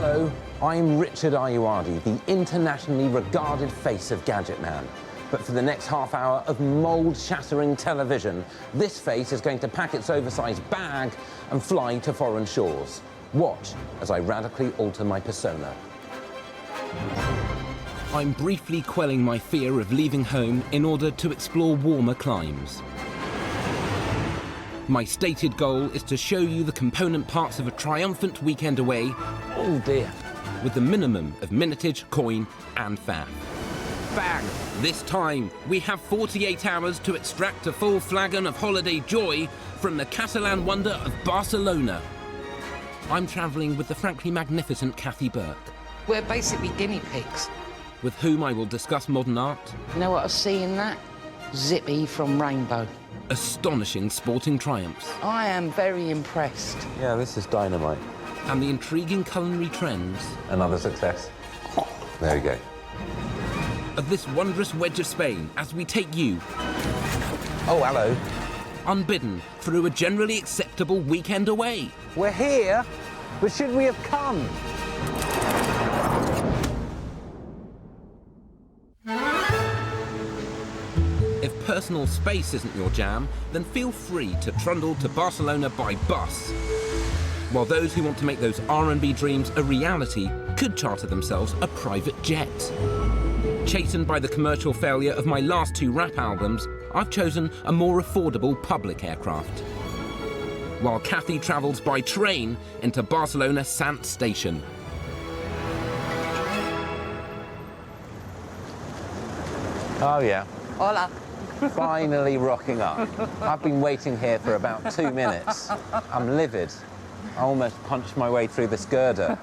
Hello, I'm Richard Ayoade, the internationally regarded face of Gadget Man. But for the next half hour of mould-shattering television, this face is going to pack its oversized bag and fly to foreign shores. Watch as I radically alter my persona. I'm briefly quelling my fear of leaving home in order to explore warmer climes. My stated goal is to show you the component parts of a triumphant weekend away, oh dear, with the minimum of minutage, coin and faff. Bang! This time, we have 48 hours to extract a full flagon of holiday joy from the Catalan wonder of Barcelona. I'm travelling with the frankly magnificent Cathy Burke. We're basically guinea pigs. With whom I will discuss modern art. You know what I see in that? Zippy from Rainbow. Astonishing sporting triumphs. I am very impressed. Yeah, this is dynamite. And the intriguing culinary trends. Another success. There we go. Of this wondrous wedge of Spain as we take you... Oh, hello. Unbidden through a generally acceptable weekend away. We're here, but should we have come? If personal space isn't your jam, then feel free to trundle to Barcelona by bus. While those who want to make those R&B dreams a reality could charter themselves a private jet. Chastened by the commercial failure of my last two rap albums, I've chosen a more affordable public aircraft. While Cathy travels by train into Barcelona Sant Station. Oh, yeah. Hola. Finally rocking up. I've been waiting here for about 2 minutes. I'm livid. I almost punched my way through this girder.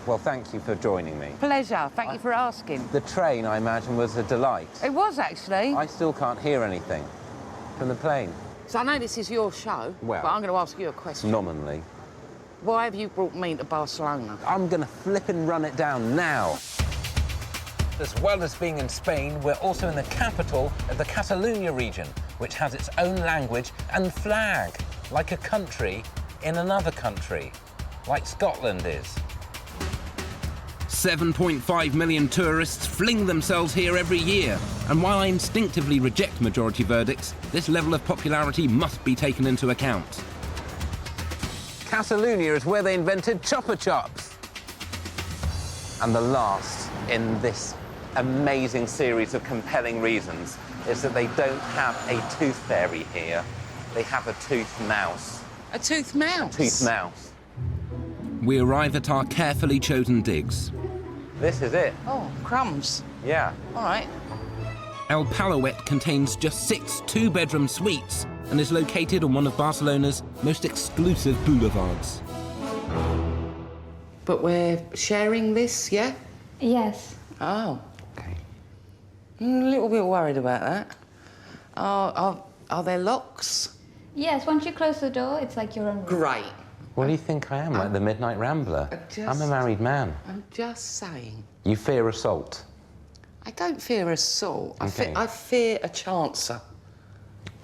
Well, thank you for joining me. Pleasure. Thank you for asking. The train, I imagine, was a delight. It was, actually. I still can't hear anything from the plane. So I know this is your show, Well, but I'm going to ask you a question. Nominally. Why have you brought me to Barcelona? I'm going to flip and run it down now. As well as being in Spain, we're also in the capital of the Catalonia region, which has its own language and flag, like a country in another country, like Scotland is. 7.5 million tourists fling themselves here every year, and while I instinctively reject majority verdicts, this level of popularity must be taken into account. Catalonia is where they invented chopper chops. And the last in this amazing series of compelling reasons is that they don't have a tooth fairy here. They have a tooth mouse. A tooth mouse? A tooth mouse. We arrive at our carefully chosen digs. This is it. Oh, crumbs. Yeah. All right. El Palouet contains just 6 two-bedroom suites and is located on one of Barcelona's most exclusive boulevards. But we're sharing this, yeah? Yes. Oh. Okay. I'm a little bit worried about that. Are there locks? Yes, once you close the door, it's like your own room. Great. What do you think I am, like the Midnight Rambler? I'm a married man. I'm just saying. You fear assault? I don't fear assault. Okay. I fear a chancer.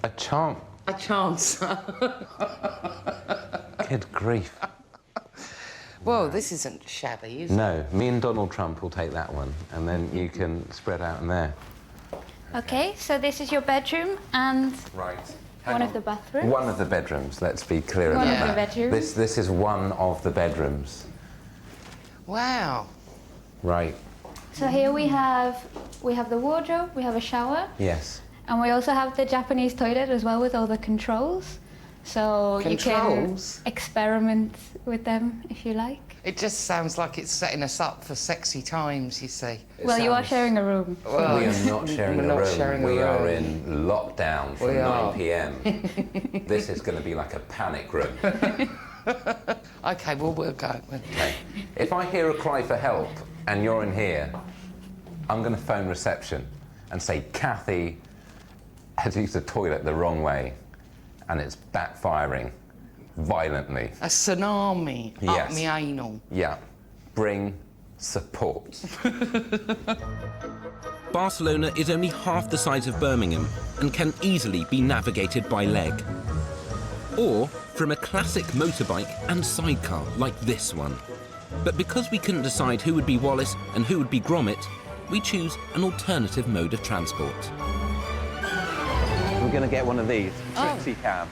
A chant? A chancer. Good grief. Well, this isn't shabby, is it? No, me and Donald Trump will take that one, and then you can spread out in there. Okay, so this is your bedroom and Right. one of the bathrooms. One of the bedrooms, let's be clear One about of the that. bedrooms. This is one of the bedrooms. Wow. Right. So here we have the wardrobe, we have a shower, Yes. and we also have the Japanese toilet as well with all the controls. So you Controls? can experiment with them if you like. It just sounds like it's setting us up for sexy times, you see. Well, you are sharing a room. Well, We are not sharing we're a not room. sharing a We are room. in lockdown from We 9 are. p.m. This is going to be like a panic room. OK, well, we'll go. Okay. If I hear a cry for help and you're in here, I'm going to phone reception and say, Cathy has used the toilet the wrong way and it's backfiring violently. A tsunami Yes. up me anal. Yeah. Bring support. Barcelona is only half the size of Birmingham and can easily be navigated by leg. Or from a classic motorbike and sidecar like this one. But because we couldn't decide who would be Wallace and who would be Gromit, we choose an alternative mode of transport. We're going to get one of these, Trixie cab.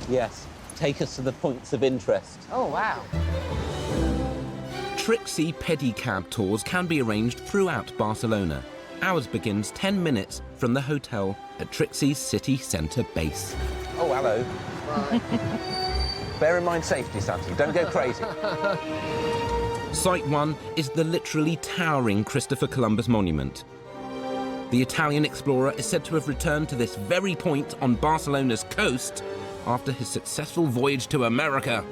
Yes, take us to the points of interest. Oh, wow. Trixie pedicab tours can be arranged throughout Barcelona. Ours begins 10 minutes from the hotel at Trixie's city centre base. Oh, hello. Bear in mind safety, Santi. Don't go crazy. Site 1 is the literally towering Christopher Columbus monument. The Italian explorer is said to have returned to this very point on Barcelona's coast after his successful voyage to America.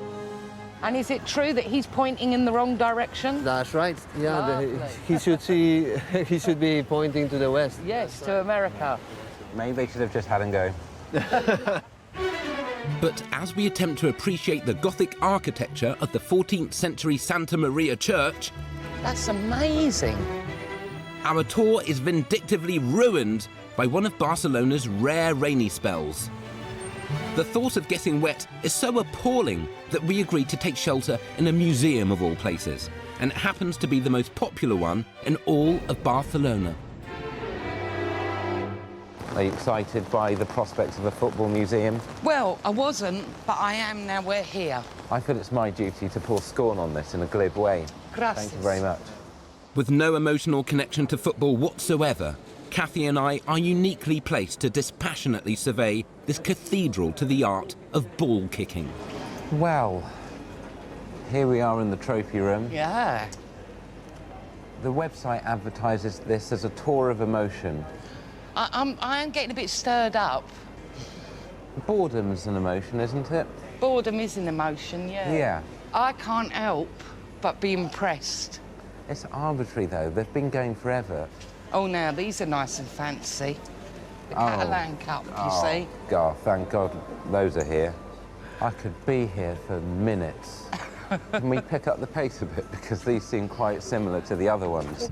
And is it true that he's pointing in the wrong direction? That's right. Yeah, Lovely. he should be pointing to the west. Yes, to America. Maybe they should have just had him go. But as we attempt to appreciate the Gothic architecture of the 14th century Santa Maria Church, That's amazing. our tour is vindictively ruined by one of Barcelona's rare rainy spells. The thought of getting wet is so appalling that we agreed to take shelter in a museum of all places, and it happens to be the most popular one in all of Barcelona. Are you excited by the prospect of a football museum? Well, I wasn't, but I am now we're here. I feel it's my duty to pour scorn on this in a glib way. Gracias. Thank you very much. With no emotional connection to football whatsoever, Kathy and I are uniquely placed to dispassionately survey this cathedral to the art of ball kicking. Well, here we are in the trophy room. Yeah. The website advertises this as a tour of emotion. I am getting a bit stirred up. Boredom's an emotion, isn't it? Boredom is an emotion, yeah. Yeah. I can't help but be impressed. It's arbitrary, though. They've been going forever. Oh, now, these are nice and fancy. The Catalan Cup, you see. God, thank God those are here. I could be here for minutes. Can we pick up the pace a bit? Because these seem quite similar to the other ones.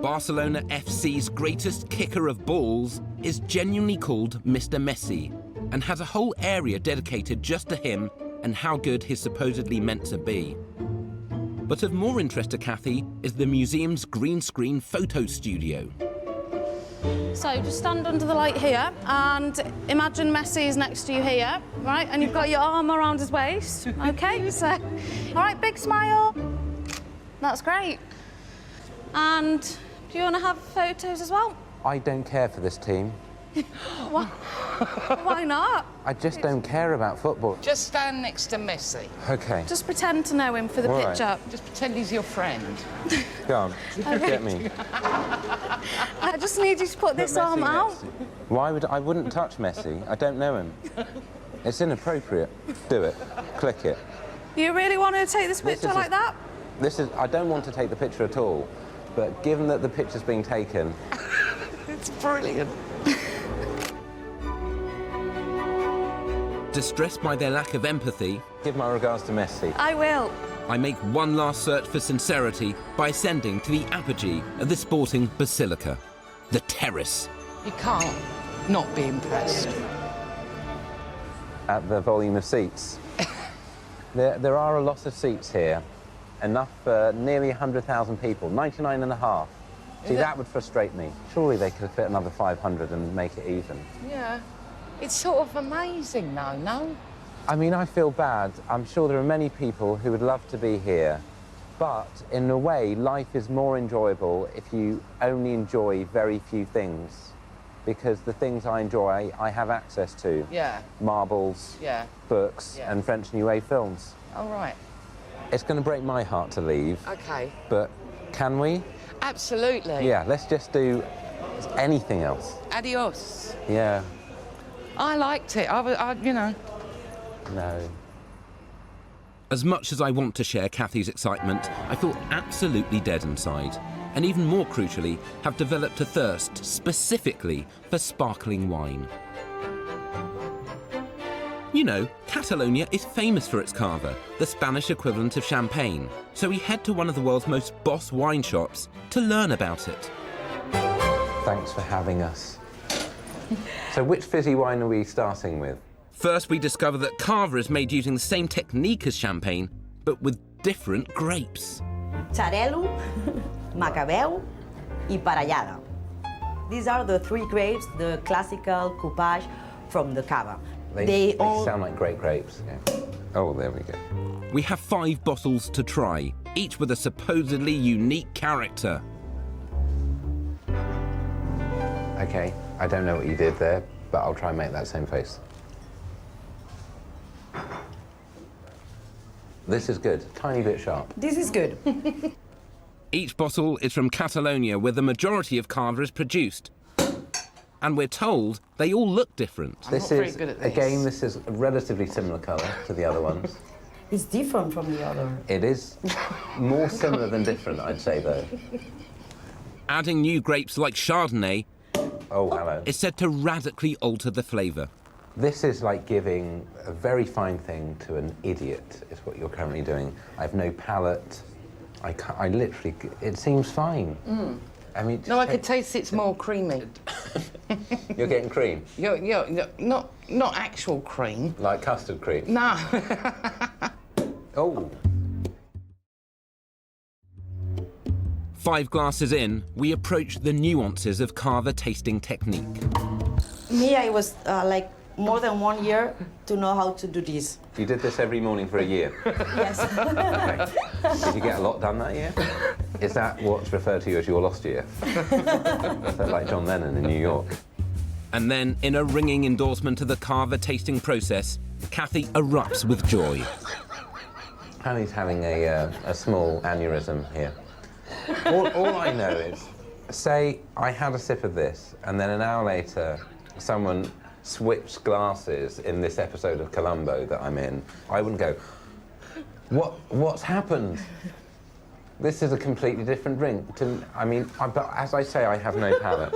Barcelona FC's greatest kicker of balls is genuinely called Mr. Messi and has a whole area dedicated just to him and how good he's supposedly meant to be. But of more interest to Kathy is the museum's green screen photo studio. So just stand under the light here and imagine Messi is next to you here, right? And you've got your arm around his waist, okay? So, all right, big smile. That's great. And do you want to have photos as well? I don't care for this team. Why not? I just don't care about football. Just stand next to Messi. OK. Just pretend to know him for the All right. picture. Just pretend he's your friend. Go on, get me. I just need you to put this arm Messi out. next to- Why would I wouldn't touch Messi? I don't know him. It's inappropriate. Do it. Click it. You really want to take this picture is like that? I don't want to take the picture at all, but given that the picture's being taken, It's brilliant. Distressed by their lack of empathy, give my regards to Messi. I will. I make one last search for sincerity by ascending to the apogee of the sporting basilica, the terrace. You can't not be impressed. At the volume of seats. There are a lot of seats here, enough for nearly 100,000 people, 99 and a half. See, that would frustrate me. Surely they could fit another 500 and make it even. Yeah. It's sort of amazing, though, no? I mean, I feel bad. I'm sure there are many people who would love to be here. But in a way, life is more enjoyable if you only enjoy very few things. Because the things I enjoy, I have access to. Yeah. Marbles, Yeah. books, Yeah. and French New Wave films. All right. It's going to break my heart to leave, OK. but can we? Absolutely. Yeah, let's just do anything else. Adios. Yeah, I liked it. You know. no. As much as I want to share Kathy's excitement, I feel absolutely dead inside. And even more crucially, have developed a thirst specifically for sparkling wine. You know, Catalonia is famous for its cava, the Spanish equivalent of champagne. So we head to one of the world's most boss wine shops to learn about it. Thanks for having us. So which fizzy wine are we starting with? First, we discover that cava is made using the same technique as champagne, but with different grapes. Xarel·lo, Macabeu, y Parellada. These are the 3 grapes, the classical coupage from the Cava. They sound like great grapes. Yeah. Oh, there we go. We have 5 bottles to try, each with a supposedly unique character. Okay, I don't know what you did there, but I'll try and make that same face. This is good, tiny bit sharp. This is good. Each bottle is from Catalonia, where the majority of Cava is produced. And we're told they all look different. I'm not very good at this. Again, this is a relatively similar colour to the other ones. It's different from the other. It is more similar than different, I'd say, though. Adding new grapes like Chardonnay Oh, hello. is said to radically alter the flavour. This is like giving a very fine thing to an idiot, is what you're currently doing. I have no palate. I literally, it seems fine. I mean, No, I could taste it's more creamy. You're getting cream? You're not actual cream. Like custard cream? No. Oh. 5 glasses in, we approach the nuances of Cava tasting technique. Me, I was like more than 1 year to know how to do this. You did this every morning for a year? Yes. Okay. Did you get a lot done that year? Is that what's referred to as your lost year? So like John Lennon in New York. And then, in a ringing endorsement of the Cava tasting process, Kathy erupts with joy. Annie's having a small aneurysm here. All I know is, say I had a sip of this, and then an hour later, someone switched glasses in this episode of Columbo that I'm in, I wouldn't go, what's happened? This is a completely different drink. But as I say, I have no palate.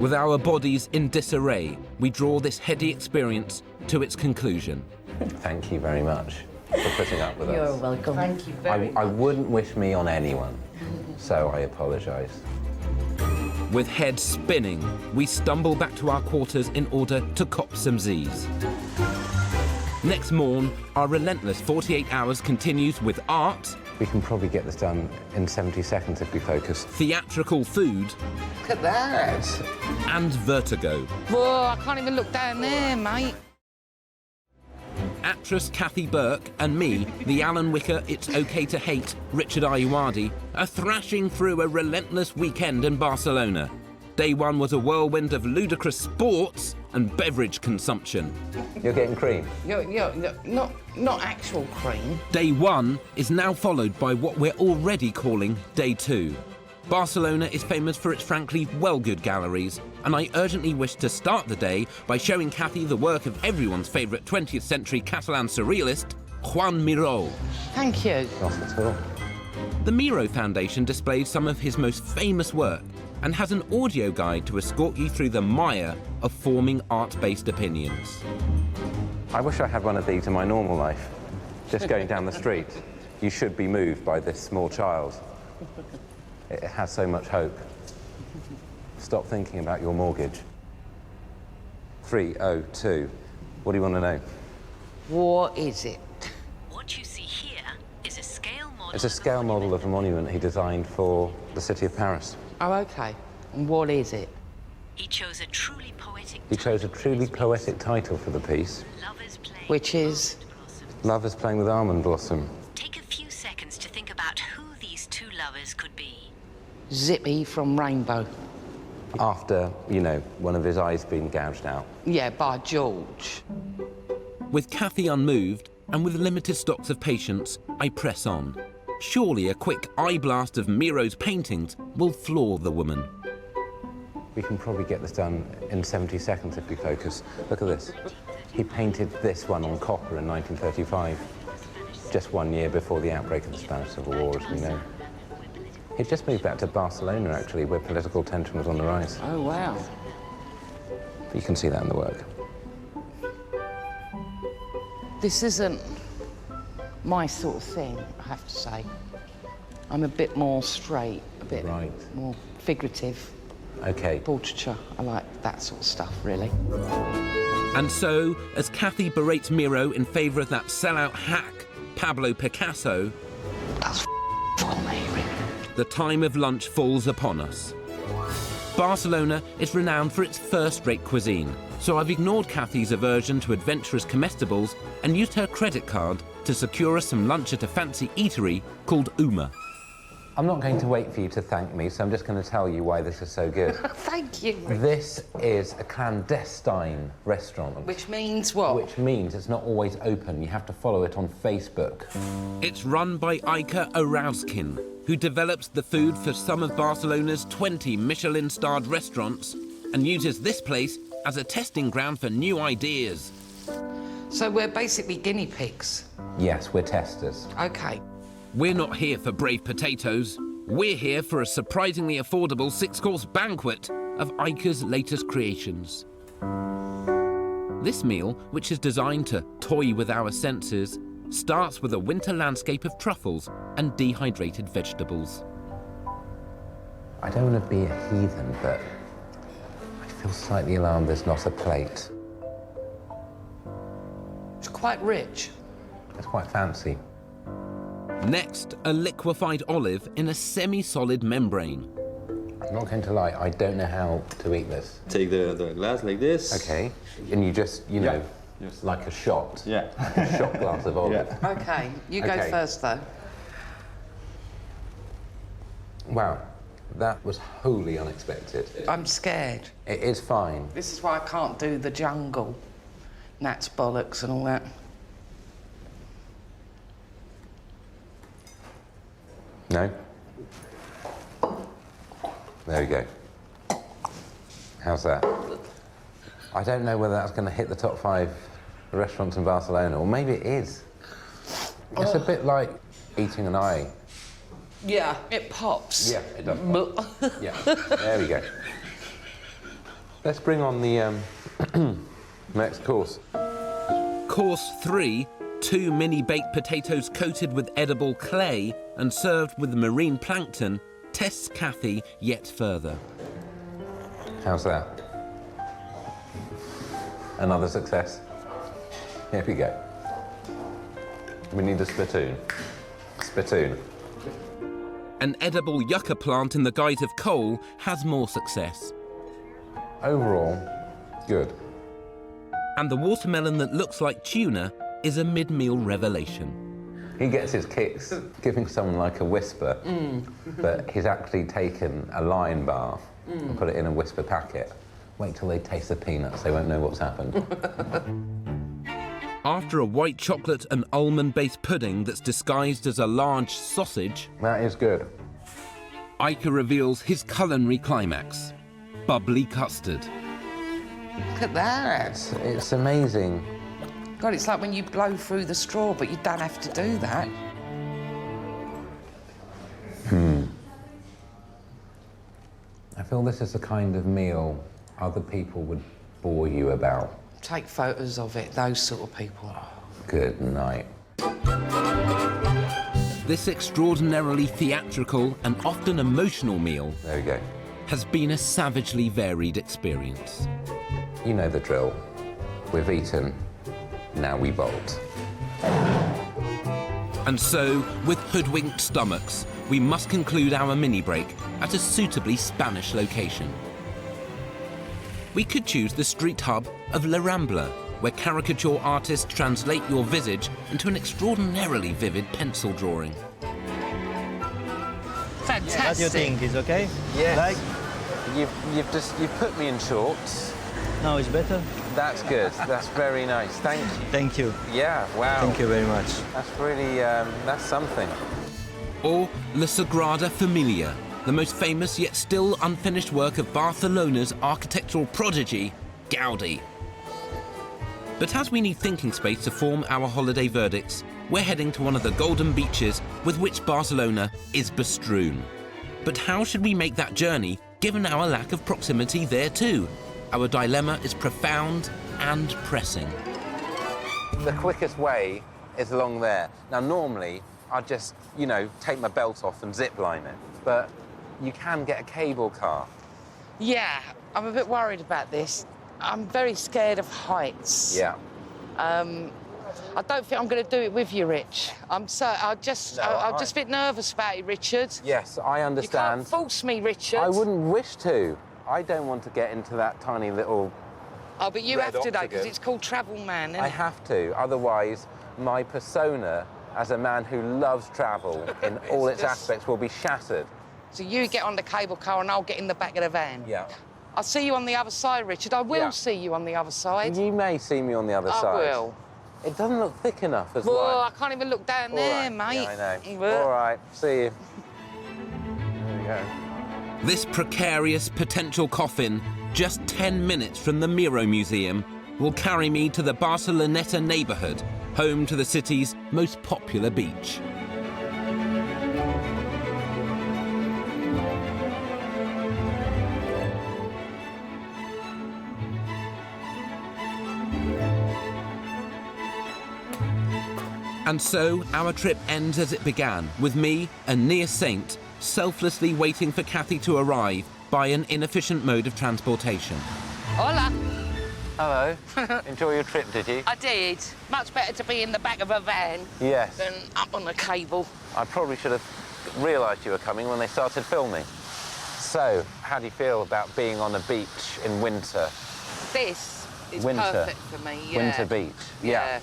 With our bodies in disarray, we draw this heady experience to its conclusion. Thank you very much for putting up with us. You're welcome. Thank you very much. I wouldn't wish me on anyone, so I apologise. With heads spinning, we stumble back to our quarters in order to cop some Z's. Next morn, our relentless 48 hours continues with art. We can probably get this done in 70 seconds if we focus. Theatrical food. Look at that. And vertigo. Whoa, I can't even look down there, mate. Actress Kathy Burke and me, the Alan Wicker It's OK to Hate, Richard Ayoade, are thrashing through a relentless weekend in Barcelona. Day 1 was a whirlwind of ludicrous sports and beverage consumption. You're getting cream? You're not actual cream. Day 1 is now followed by what we're already calling Day 2. Barcelona is famous for its frankly well-good galleries, and I urgently wish to start the day by showing Kathy the work of everyone's favourite 20th century Catalan surrealist, Juan Miró. Thank you. Not at all. The Miró Foundation displays some of his most famous work and has an audio guide to escort you through the mire of forming art-based opinions. I wish I had one of these in my normal life. Just going down the street, you should be moved by this small child. It has so much hope. Stop thinking about your mortgage. 302. What do you want to know? What is it? What you see here is a scale model. It's a scale model of a monument he designed for the city of Paris. Oh, OK. And what is it? He chose a truly poetic He chose a truly poetic title for the piece. Lovers playing Which is? Lovers Playing with Almond Blossom. Take a few seconds to think about who these two lovers could be. Zippy from Rainbow. After, you know, one of his eyes being gouged out. Yeah, by George. With Kathy unmoved, and with limited stocks of patience, I press on. Surely a quick eye blast of Miro's paintings will floor the woman. We can probably get this done in 70 seconds if we focus. Look at this. He painted this one on copper in 1935, just 1 year before the outbreak of the Spanish Civil War, as we know. He'd just moved back to Barcelona, actually, where political tension was on the rise. Oh, wow. You can see that in the work. This isn't my sort of thing, I have to say. I'm a bit more straight, a bit more figurative. OK. Portraiture, I like that sort of stuff, really. And so, as Kathy berates Miró in favour of that sellout hack, Pablo Picasso, That's for me, Rick. the time of lunch falls upon us. Barcelona is renowned for its first-rate cuisine, so I've ignored Kathy's aversion to adventurous comestibles and used her credit card to secure us some lunch at a fancy eatery called Uma. I'm not going to wait for you to thank me, so I'm just going to tell you why this is so good. Thank you, Rick. This is a clandestine restaurant. Which means what? Which means it's not always open. You have to follow it on Facebook. It's run by Iker Orauskin, who develops the food for some of Barcelona's 20 Michelin-starred restaurants and uses this place as a testing ground for new ideas. So we're basically guinea pigs. Yes, we're testers. OK. We're not here for brave potatoes. We're here for a surprisingly affordable 6-course banquet of Iker's latest creations. This meal, which is designed to toy with our senses, starts with a winter landscape of truffles and dehydrated vegetables. I don't want to be a heathen, but I feel slightly alarmed there's not a plate. It's quite rich. It's quite fancy. Next, a liquefied olive in a semi-solid membrane. I'm not going to lie, I don't know how to eat this. Take the glass like this. Okay, and you just, you know, Yes. like a shot. Yeah. Like a shot glass of olive. Yeah. OK, you go Okay. first, though. Wow, that was wholly unexpected. I'm scared. It is fine. This is why I can't do the jungle. Gnats bollocks and all that. No? There we go. How's that? I don't know whether that's going to hit the top 5 restaurants in Barcelona, or maybe it is. It's a bit like eating an eye. Yeah, it pops. Yeah, it does pop. Yeah, there we go. Let's bring on the next course. Course 3, 2 mini baked potatoes coated with edible clay and served with marine plankton, tests Kathy yet further. How's that? Another success. Here we go. We need a spittoon. Spittoon. An edible yucca plant in the guise of coal has more success. Overall, good. And the watermelon that looks like tuna is a mid-meal revelation. He gets his kicks giving someone like a whisper, but he's actually taken a Lion bar and put it in a whisper packet. Wait till they taste the peanuts, they won't know what's happened. After a white chocolate and almond-based pudding that's disguised as a large sausage, That is good. Iker reveals his culinary climax, bubbly custard. Look at that. It's amazing. God, it's like when you blow through the straw, but you don't have to do that. I feel this is the kind of meal other people would bore you about. Take photos of it, those sort of people. Good night. This extraordinarily theatrical and often emotional meal There we go. has been a savagely varied experience. You know the drill. We've eaten, now we bolt. And so, with hoodwinked stomachs, we must conclude our mini-break at a suitably Spanish location. We could choose the street hub of La Rambla, where caricature artists translate your visage into an extraordinarily vivid pencil drawing. Fantastic. What do you think? Is okay? Yes. Like? You've put me in shorts. Now it's better? That's good. That's very nice. Thank you. Thank you. Yeah, wow. Thank you very much. That's really, that's something. Or La Sagrada Familia, the most famous yet still unfinished work of Barcelona's architectural prodigy, Gaudi. But as we need thinking space to form our holiday verdicts, we're heading to one of the golden beaches with which Barcelona is bestrewn. But how should we make that journey, given our lack of proximity there too? Our dilemma is profound and pressing. The quickest way is along there. Now, normally, I'd just, you know, take my belt off and zip line it. But you can get a cable car. Yeah, I'm a bit worried about this. I'm very scared of heights. Yeah. I don't think I'm going to do it with you, Rich. I'm just a bit nervous about it, Richard. Yes, I understand. You can't force me, Richard. I wouldn't wish to. I don't want to get into that tiny little... Oh, but you red have to, though, octagon. because it's called Travel Man, isn't I it? have to, otherwise my persona as a man who loves travel in all its aspects will be shattered. So you get on the cable car and I'll get in the back of the van. Yeah. I'll see you on the other side, Richard. I will see you on the other side. You may see me on the other side. I will. It doesn't look thick enough as well. well. I can't even look down there, mate. Yeah, I know. All right, see you. There we go. This precarious potential coffin, just 10 minutes from the Miró Museum, will carry me to the Barceloneta neighbourhood, home to the city's most popular beach. And so, our trip ends as it began, with me, a near saint, selflessly waiting for Kathy to arrive by an inefficient mode of transportation. Hola. Hello. Enjoy your trip, did you? I did. Much better to be in the back of a van Yes. than up on a cable. I probably should have realised you were coming when they started filming. So, how do you feel about being on a beach in winter? This is Winter. perfect for me, yeah. Winter beach, yeah.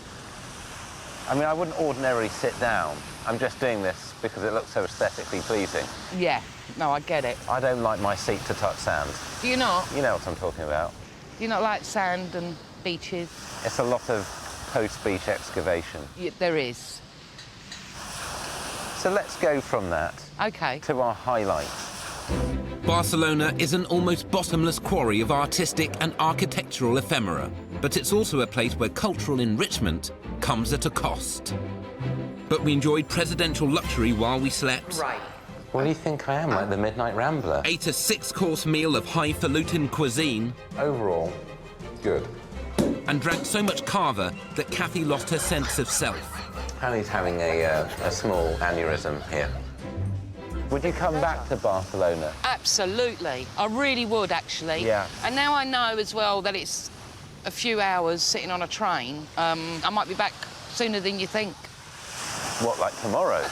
I mean, I wouldn't ordinarily sit down. I'm just doing this because it looks so aesthetically pleasing. Yeah, no, I get it. I don't like my seat to touch sand. Do you not? You know what I'm talking about. Do you not like sand and beaches? It's a lot of post-beach excavation. Yeah, there is. So let's go from that to our highlights. Barcelona is an almost bottomless quarry of artistic and architectural ephemera, but it's also a place where cultural enrichment comes at a cost. But we enjoyed presidential luxury while we slept. Right. What do you think I am, like the Midnight Rambler? Ate a 6-course meal of highfalutin cuisine. Overall, good. And drank so much Cava that Kathy lost her sense of self. Harry's having a small aneurysm here. Would you come back to Barcelona? Absolutely. I really would, actually. Yeah. And now I know as well that it's a few hours sitting on a train. I might be back sooner than you think. What, like tomorrow?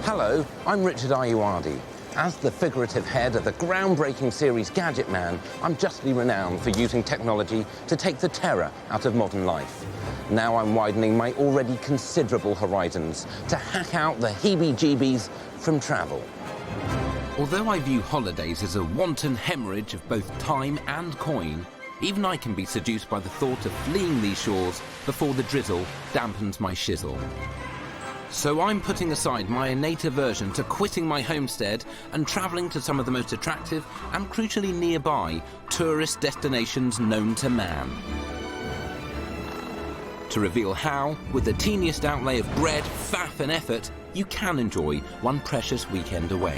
Hello, I'm Richard Ayoade. As the figurative head of the groundbreaking series Gadget Man, I'm justly renowned for using technology to take the terror out of modern life. Now I'm widening my already considerable horizons to hack out the heebie-jeebies from travel. Although I view holidays as a wanton hemorrhage of both time and coin, even I can be seduced by the thought of fleeing these shores before the drizzle dampens my shizzle. So I'm putting aside my innate aversion to quitting my homestead and travelling to some of the most attractive and crucially nearby tourist destinations known to man. To reveal how, with the teeniest outlay of bread, faff and effort, you can enjoy one precious weekend away.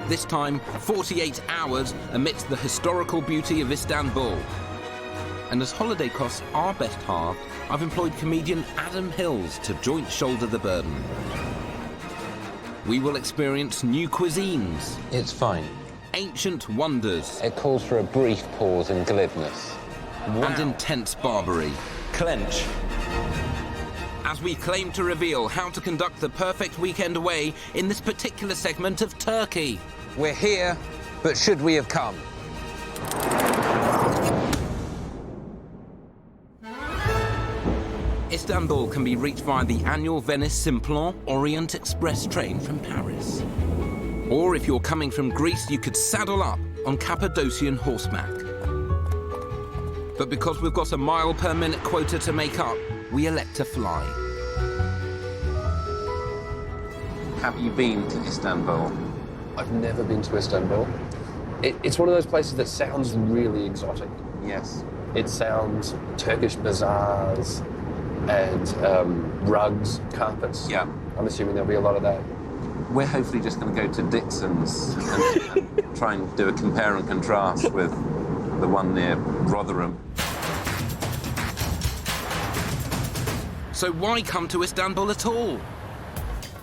This time, 48 hours amidst the historical beauty of Istanbul. And as holiday costs are best halved, I've employed comedian Adam Hillsas to joint shoulder the burden. We will experience new cuisines. It's fine. Ancient wonders. It calls for a brief pause in glibness. And intense barbery. Clench. As we claim to reveal how to conduct the perfect weekend away in this particular segment of Turkey. We're here, but should we have come? Istanbul can be reached via the annual Venice Simplon Orient Express train from Paris. Or if you're coming from Greece, you could saddle up on Cappadocian horseback. But because we've got a mile per minute quota to make up, we elect to fly. Have you been to Istanbul? I've never been to Istanbul. It's one of those places that sounds really exotic. Yes. It sounds Turkish bazaars and rugs, carpets. Yeah. I'm assuming there'll be a lot of that. We're hopefully just going to go to Dixon's and try and do a compare and contrast with the one near Rotherham. So why come to Istanbul at all?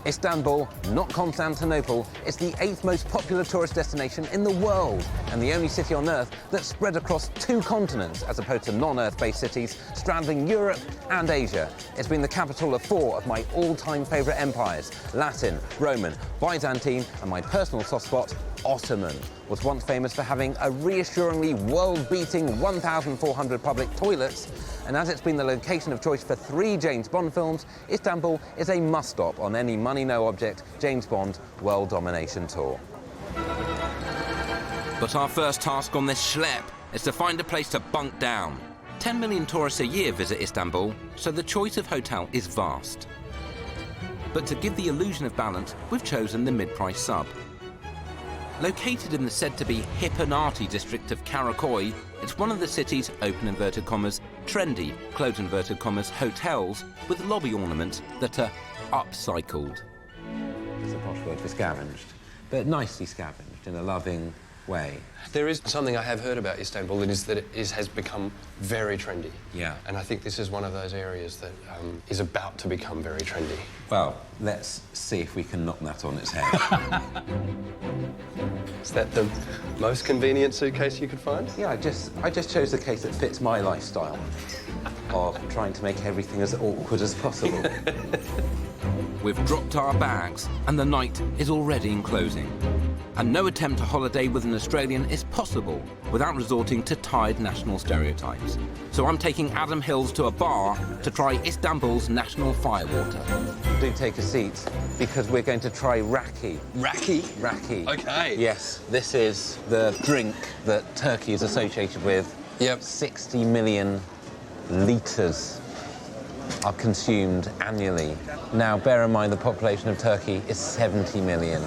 Istanbul, not Constantinople, is the 8th most popular tourist destination in the world and the only city on Earth that's spread across 2 continents as opposed to non-Earth-based cities straddling Europe and Asia. It's been the capital of 4 of my all-time favourite empires, Latin, Roman, Byzantine, and my personal soft spot, Ottoman, was once famous for having a reassuringly world-beating 1,400 public toilets, and as it's been the location of choice for 3 James Bond films, Istanbul is a must-stop on any money-no-object James Bond world domination tour. But our first task on this schlep is to find a place to bunk down. 10 million tourists a year visit Istanbul, so the choice of hotel is vast. But to give the illusion of balance, we've chosen the mid-price sub. Located in the said-to-be hip and arty district of Karaköy, it's one of the city's, open inverted commas, trendy, close inverted commas, hotels with lobby ornaments that are upcycled. It's a posh word for scavenged, but nicely scavenged in a loving way. There is something I have heard about Istanbul, it is that it has become very trendy. Yeah. And I think this is one of those areas that is about to become very trendy. Well, let's see if we can knock that on its head. Is that the most convenient suitcase you could find? Yeah, I just chose the case that fits my lifestyle of trying to make everything as awkward as possible. We've dropped our bags and the night is already enclosing. And no attempt to holiday with an Australian is possible without resorting to tired national stereotypes. So I'm taking Adam Hills to a bar to try Istanbul's national firewater. Do take a seat, because we're going to try raki. Raki? Raki. Okay. Yes, this is the drink that Turkey is associated with. Yep. 60 million litres are consumed annually. Now, bear in mind the population of Turkey is 70 million.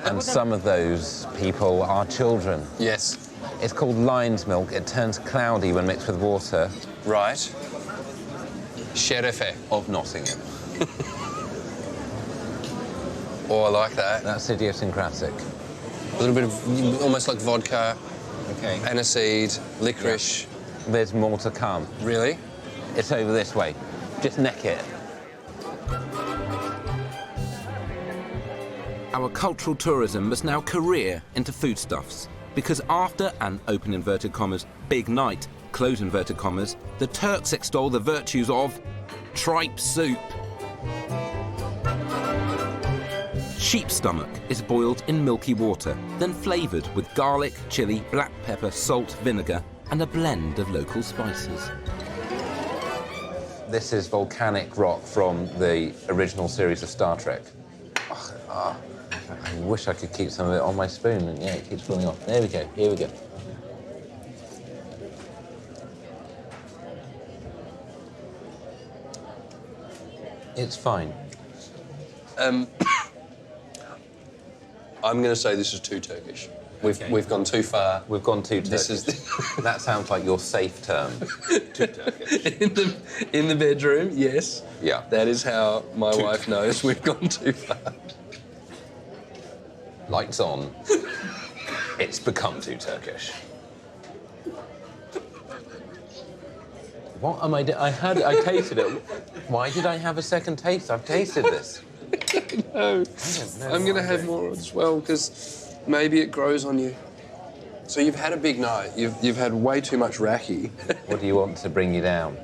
And some of those people are children. Yes. It's called lion's milk. It turns cloudy when mixed with water. Right. Şerefe. Of Nottingham. Oh, I like that. That's idiosyncratic. A little bit of, almost like vodka, Okay. aniseed, licorice. Yeah. There's more to come. Really? It's over this way. Just neck it. Our cultural tourism must now career into foodstuffs, because after an, open inverted commas, big night, close inverted commas, the Turks extol the virtues of tripe soup. Sheep's stomach is boiled in milky water, then flavoured with garlic, chilli, black pepper, salt, vinegar, and a blend of local spices. This is volcanic rock from the original series of Star Trek. I wish I could keep some of it on my spoon, and yeah, it keeps falling off. There we go, here we go. It's fine. I'm going to say this is too Turkish. We've gone too far. We've gone too Turkish. This is That sounds like your safe term. Too Turkish. in the bedroom, yes. Yeah. That is how my wife knows we've gone too far. Lights on. It's become too Turkish. What am I doing? I tasted it. Why did I have a second taste? I've tasted this. No. I don't know. I'm going to have more as well, because maybe it grows on you. So you've had a big night. You've had way too much raki. What do you want to bring you down?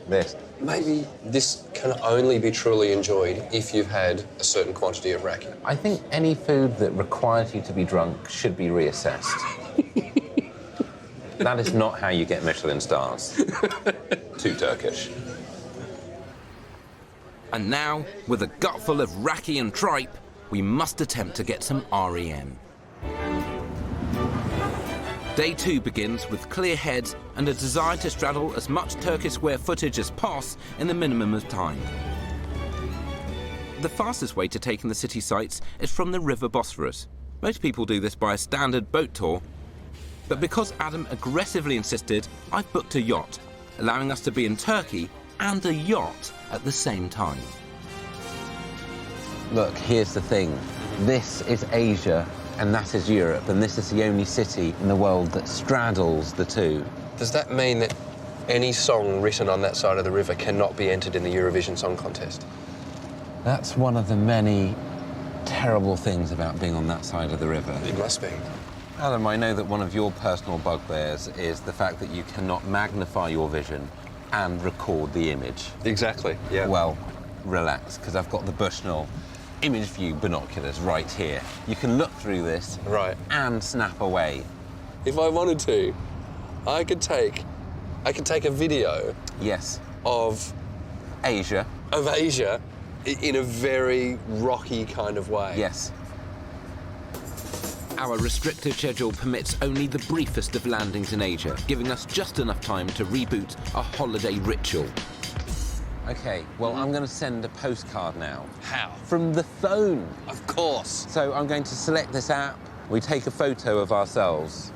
This. Maybe this can only be truly enjoyed if you've had a certain quantity of raki. I think any food that requires you to be drunk should be reassessed. That is not how you get Michelin stars. Too Turkish. And now, with a gutful of raki and tripe, we must attempt to get some REM. Day 2 begins with clear heads and a desire to straddle as much Turkish square footage as possible in the minimum of time. The fastest way to take in the city sights is from the river Bosphorus. Most people do this by a standard boat tour, but because Adam aggressively insisted, I've booked a yacht, allowing us to be in Turkey and a yacht at the same time. Look, here's the thing. This is Asia, and that is Europe, and this is the only city in the world that straddles the two. Does that mean that any song written on that side of the river cannot be entered in the Eurovision Song Contest? That's one of the many terrible things about being on that side of the river. It must be. Adam, I know that one of your personal bugbears is the fact that you cannot magnify your vision and record the image. Exactly, yeah. Well, relax, because I've got the Bushnell image view binoculars right here. You can look through this right, and snap away. If I wanted to, I could take a video. Yes. Of Asia. Of Asia in a very rocky kind of way. Yes. Our restricted schedule permits only the briefest of landings in Asia, giving us just enough time to reboot a holiday ritual. OK, well, I'm going to send a postcard now. How? From the phone. Of course. So I'm going to select this app. We take a photo of ourselves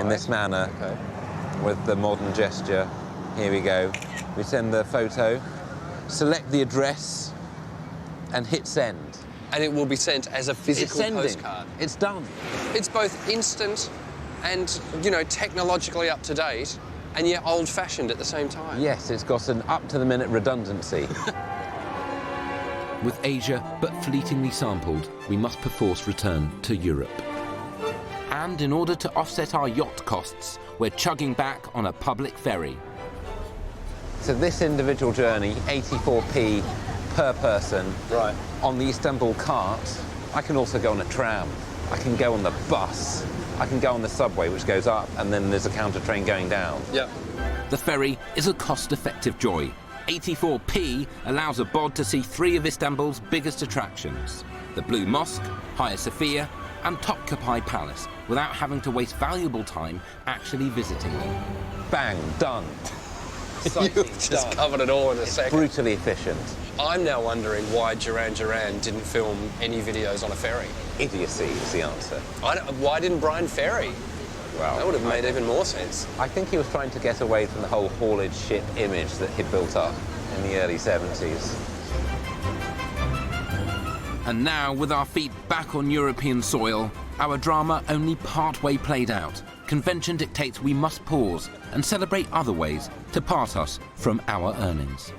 in this manner, with the modern gesture. Here we go. We send the photo, select the address, and hit send. And it will be sent as a physical postcard. It's done. It's both instant and, you know, technologically up to date, and yet old-fashioned at the same time. Yes, it's got an up-to-the-minute redundancy. With Asia but fleetingly sampled, we must perforce return to Europe. And in order to offset our yacht costs, we're chugging back on a public ferry. So this individual journey, 84p per person. Right. On the Istanbul cart, I can also go on a tram. I can go on the bus. I can go on the subway, which goes up, and then there's a counter train going down. Yep. The ferry is a cost-effective joy. 84p allows a bod to see 3 of Istanbul's biggest attractions: the Blue Mosque, Hagia Sophia, and Topkapi Palace, without having to waste valuable time actually visiting them. Bang, done. You've just covered it all in a second. Brutally efficient. I'm now wondering why Duran Duran didn't film any videos on a ferry. Idiocy is the answer. Why didn't Brian Ferry? Well, that would have made even more sense. I think he was trying to get away from the whole haulage ship image that he'd built up in the early 70s. And now, with our feet back on European soil, our drama only partway played out. Convention dictates we must pause and celebrate other ways to part us from our earnings.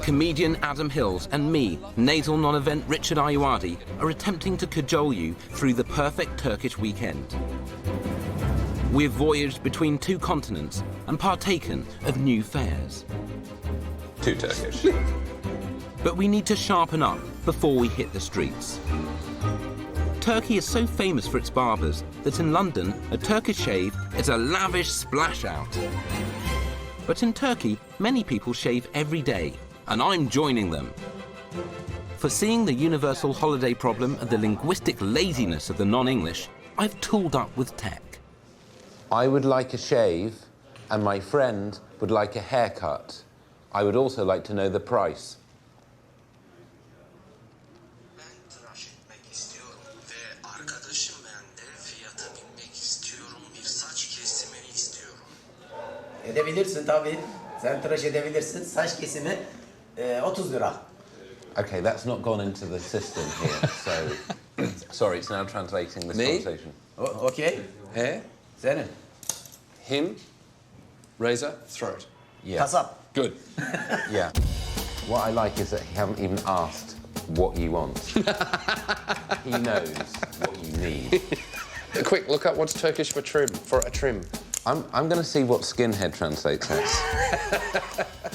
Comedian Adam Hillsas and me, nasal non-event Richard Ayoade, are attempting to cajole you through the perfect Turkish weekend. We've voyaged between 2 continents and partaken of new fares. Too Turkish. But we need to sharpen up before we hit the streets. Turkey is so famous for its barbers that in London, a Turkish shave is a lavish splash out. But in Turkey, many people shave every day, and I'm joining them. For seeing the universal holiday problem and the linguistic laziness of the non-English, I've tooled up with tech. I would like a shave, and my friend would like a haircut. I would also like to know the price. Edebilirsin tabii. Sen tıraş edebilirsin. Saç kesimi 30 lira. Okay, that's not gone into the system here, so... Sorry, it's now translating this conversation. Okay. Hair. Senin. Him. Razor. Throat. Yeah. Kasap. Good. Yeah. What I like is that he haven't even asked what you want. He knows what you need. Quick, look up what's Turkish for trim. For a trim. I'm going to see what skinhead translates as.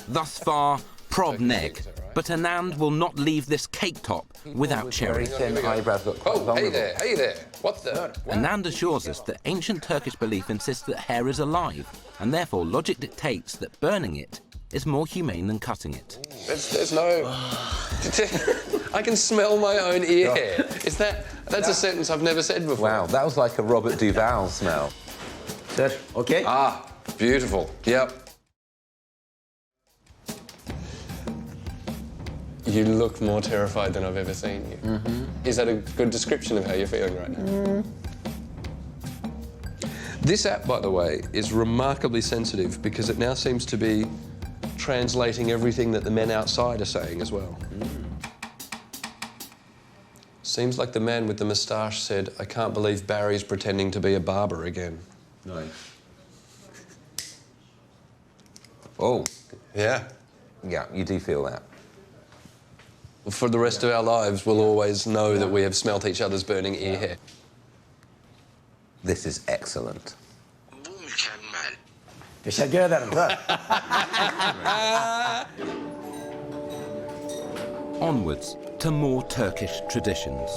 Thus far, prob neg, but Anand will not leave this cake top without cherry. Very thin eyebrows look quite vulnerable. Hey there, what the? Anand assures us that ancient Turkish belief insists that hair is alive, and therefore logic dictates that burning it is more humane than cutting it. There's no... I can smell my own ear hair. That's a sentence I've never said before. Wow, that was like a Robert Duvall smell. Sir, okay? Ah, beautiful. Yep. You look more terrified than I've ever seen you. Mm-hmm. Is that a good description of how you're feeling right now? This app, by the way, is remarkably sensitive because it now seems to be translating everything that the men outside are saying as well. Seems like the man with the moustache said, "I can't believe Barry's pretending to be a barber again." Nice. Oh. Yeah. Yeah, you do feel that. For the rest of our lives, we'll always know that we have smelt each other's burning ear hair. This is excellent. Teşekkür ederim. Onwards to more Turkish traditions.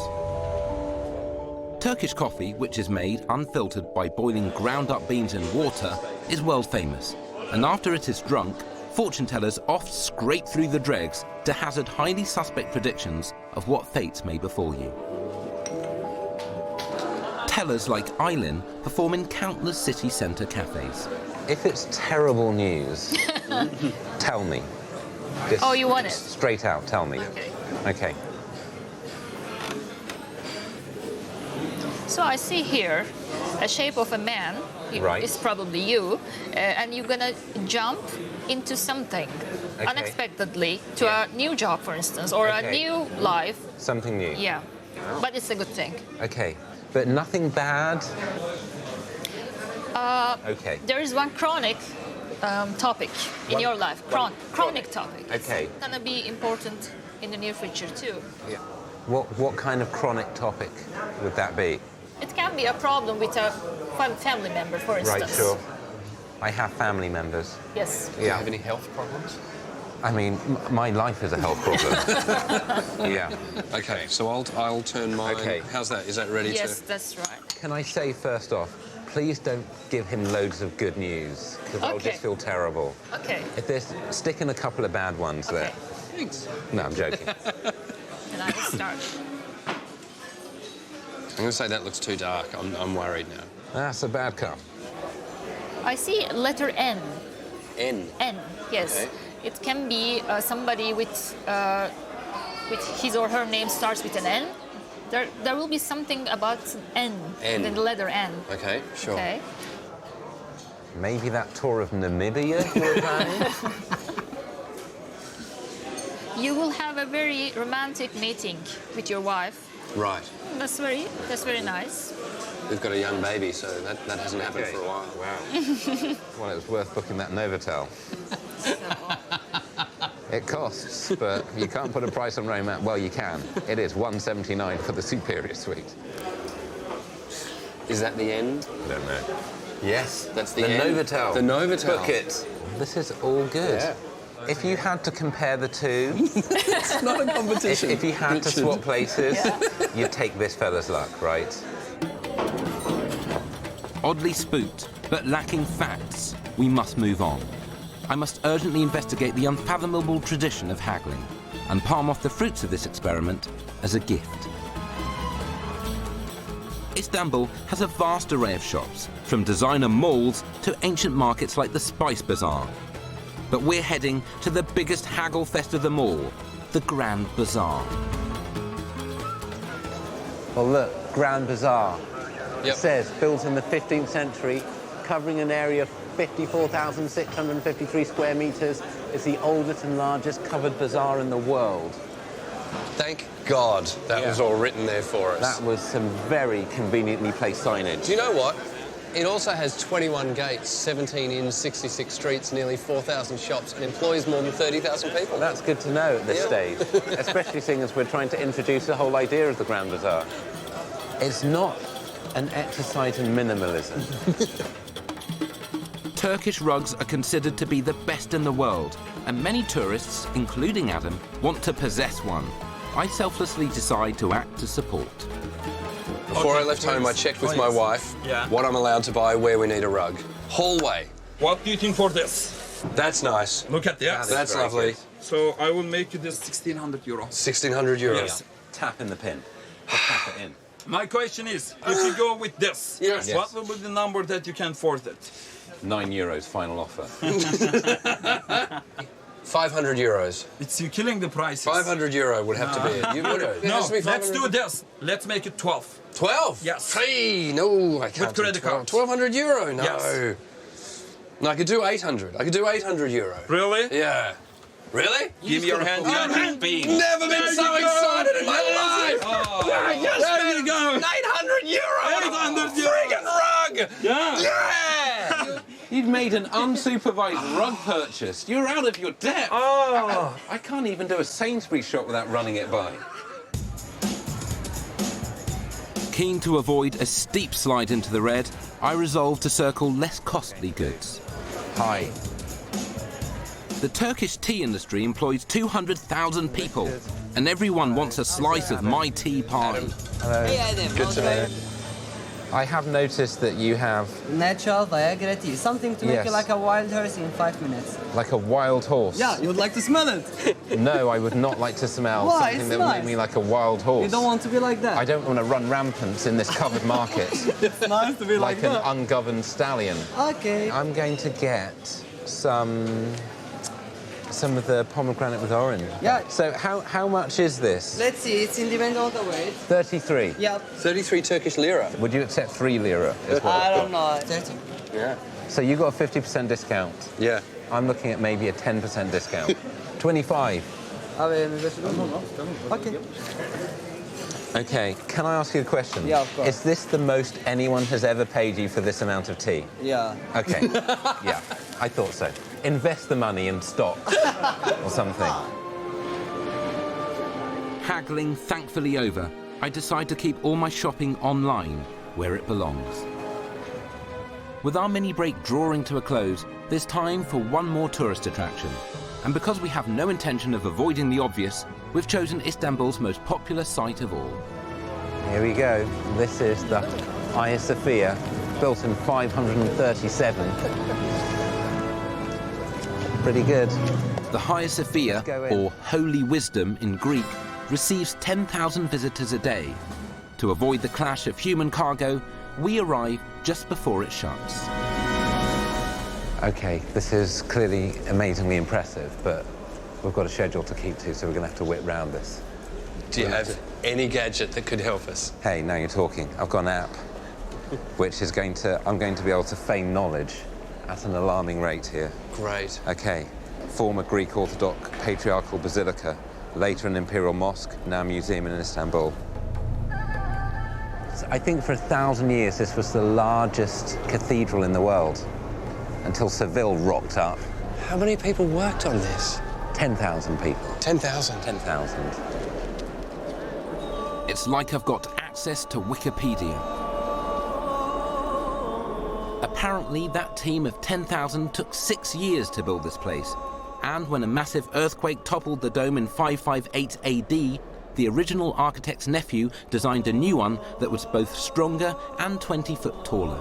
Turkish coffee, which is made unfiltered by boiling ground-up beans in water, is world famous. And after it is drunk, fortune tellers oft scrape through the dregs to hazard highly suspect predictions of what fates may befall you. Tellers like Aylin perform in countless city centre cafes. If it's terrible news, tell me. Just Oh, you want it? Straight out, tell me. Okay. Okay. So I see here a shape of a man. Right. It's probably you, and you're gonna jump into something unexpectedly to a new job, for instance, or a new life. Something new. Yeah, but it's a good thing. Okay, but nothing bad? Okay. There is one chronic topic in your life. Chronic topic. Okay. It's gonna be important in the near future too. Yeah. What kind of chronic topic would that be? It can be a problem with a family member, for instance. Right, sure. I have family members. Yes. Do you have any health problems? I mean, my life is a health problem. Yeah. Okay, so I'll turn mine. Okay. How's that? Is that ready to... Yes, that's right. Can I say first off, please don't give him loads of good news, because I'll just feel terrible. Okay. If there's sticking a couple of bad ones there. Thanks. No, I'm joking. And I will start. I'm going to say that looks too dark. I'm worried now. That's a bad cup. I see letter N. N. N, yes. Okay. It can be somebody with his or her name starts with an N. There will be something about N. N. And the letter N. Okay, sure. Okay. Maybe that tour of Namibia you were planning? You will have a very romantic meeting with your wife. Right. That's very nice. We've got a young baby, so that hasn't happened for a while. Wow. Well, it was worth booking that Novotel. It costs, but you can't put a price on romance. Well, you can. It is $179 for the superior suite. Is that the end? I don't know. Yes, that's the The end. Novotel. The Novotel. Book it. This is all good. Yeah. If you had to compare the two, It's not a competition. if you had to Richard. swap places, you'd take this fella's luck, right? Oddly spooked, but lacking facts, we must move on. I must urgently investigate the unfathomable tradition of haggling and palm off the fruits of this experiment as a gift. Istanbul has a vast array of shops, from designer malls to ancient markets like the Spice Bazaar. But we're heading to the biggest haggle fest of them all, the Grand Bazaar. Well, look, Grand Bazaar. Yep. It says, built in the 15th century, covering an area of 54,653 square meters. It's the oldest and largest covered bazaar in the world. Thank God that was all written there for us. That was some very conveniently placed signage. Do you know what? It also has 21 gates, 17 inns, 66 streets, nearly 4,000 shops, and employs more than 30,000 people. That's good to know at this stage, especially seeing as we're trying to introduce the whole idea of the Grand Bazaar. It's not an exercise in minimalism. Turkish rugs are considered to be the best in the world, and many tourists, including Adam, want to possess one. I selflessly decide to act to support. Before I left home, I checked with my wife what I'm allowed to buy, where we need a rug. Hallway. What do you think for this? That's nice. Look at this. That's lovely. So I will make you this 1,600 euro. 1,600 euros. Yes. Tap in the pin. Tap it in. My question is, if you go with this, what will be the number that you can afford it? €9 final offer. 500 euros. It's you killing the prices. 500 euro would have to be it. You would. It No, has to be let's 500. do this. Let's make it 12. 12? Yes. Hey, no, I can't. With credit do 12. card. 1,200 euro? No. Yes. No, I could do 800. I could do 800 euro. Really? Yeah. Really? Give me your hand. I've never been so excited in my life! Oh, Yes, there you go. 800 euro! 800 euro. Friggin' rug! Yeah. Yeah! You'd made an unsupervised rug purchase. You're out of your depth. Oh! I can't even do a Sainsbury's shop without running it by. Keen to avoid a steep slide into the red, I resolved to circle less costly goods. Hi. The Turkish tea industry employs 200,000 people, and everyone wants a slice of my tea pie. Hello. Hey, Adam. Good to know. I have noticed that you have... Natural Viagra tea. Something to make Yes. you like a wild horse in 5 minutes. like a wild horse. Yeah, you would like to smell it. No, I would not like to smell Why? something It's that would nice. make me like a wild horse. You don't want to be like that. I don't want to run rampant in this covered market. It's nice to be like an that. ungoverned stallion. Okay. I'm going to get some of the pomegranate with orange. Yeah. So how much is this? Let's see, it's in depend on the weight. 33. Yep. 33 Turkish lira. Would you accept 3 lira? Is what I I've don't got. know. 30? Yeah. So you got a 50% discount. Yeah. I'm looking at maybe a 10% discount. 25. Okay. Okay, can I ask you a question? Yeah, of course. Is this the most anyone has ever paid you for this amount of tea? Yeah. Okay, yeah, I thought so. Invest the money in stock or something. Haggling thankfully over, I decide to keep all my shopping online, where it belongs. With our mini break drawing to a close, there's time for one more tourist attraction. And because we have no intention of avoiding the obvious, we've chosen Istanbul's most popular site of all. Here we go. This is the Hagia Sophia, built in 537. Pretty good. The Hagia Sophia, Let's go in. or Holy Wisdom in Greek, receives 10,000 visitors a day. To avoid the clash of human cargo, we arrive just before it shuts. Okay, this is clearly amazingly impressive, but we've got a schedule to keep to, so we're going to have to whip round this. Do you have any gadget that could help us? Hey, now you're talking. I've got an app, which is I'm going to be able to feign knowledge at an alarming rate here. Great. Okay, former Greek Orthodox patriarchal basilica, later an imperial mosque, now a museum in Istanbul. So I think for 1,000 years this was the largest cathedral in the world, until Seville rocked up. How many people worked on this? 10,000 people. 10,000? 10,000. It's like I've got access to Wikipedia. Apparently, that team of 10,000 took 6 years to build this place. And when a massive earthquake toppled the dome in 558 AD, the original architect's nephew designed a new one that was both stronger and 20 foot taller.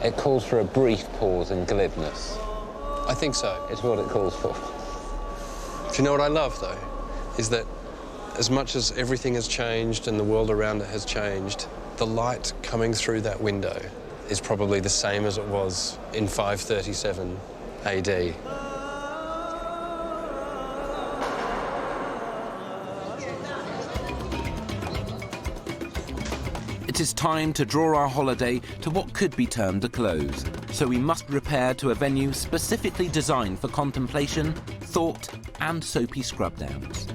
It calls for a brief pause and glibness. I think so. It's what it calls for. Do you know what I love, though? Is that as much as everything has changed and the world around it has changed, the light coming through that window is probably the same as it was in 537 AD. It is time to draw our holiday to what could be termed a close, so we must repair to a venue specifically designed for contemplation, thought, and soapy scrub downs.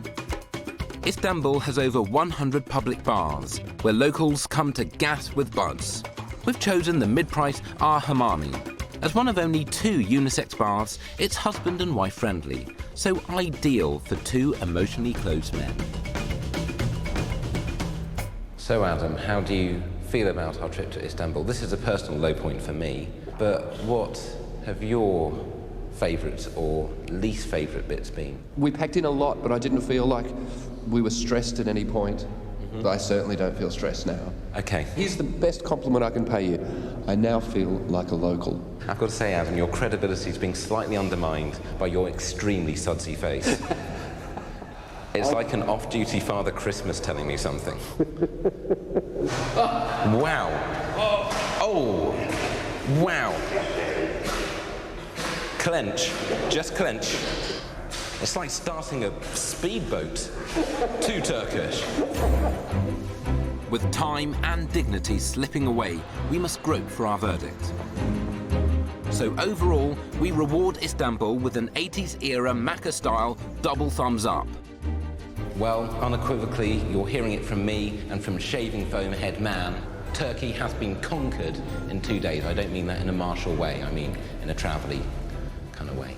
Istanbul has over 100 public bars, where locals come to gas with buzz. We've chosen the mid-price Ar Hamami. As one of only 2 unisex bars, it's husband and wife friendly, so ideal for 2 emotionally close men. So, Adam, how do you feel about our trip to Istanbul? This is a personal low point for me, but what have your favourites or least favourite bits been? We packed in a lot, but I didn't feel like we were stressed at any point. But I certainly don't feel stressed now. Okay. Here's the best compliment I can pay you. I now feel like a local. I've got to say, Adam, your credibility is being slightly undermined by your extremely sudsy face. It's like an off-duty Father Christmas telling me something. Wow. Oh. Wow. Clench. Just clench. It's like starting a speedboat. Too Turkish. With time and dignity slipping away, we must grope for our verdict. So overall, we reward Istanbul with an 80s-era Macca-style double thumbs up. Well, unequivocally, you're hearing it from me and from shaving foam head man. Turkey has been conquered in 2 days. I don't mean that in a martial way, I mean in a travel-y kind of way.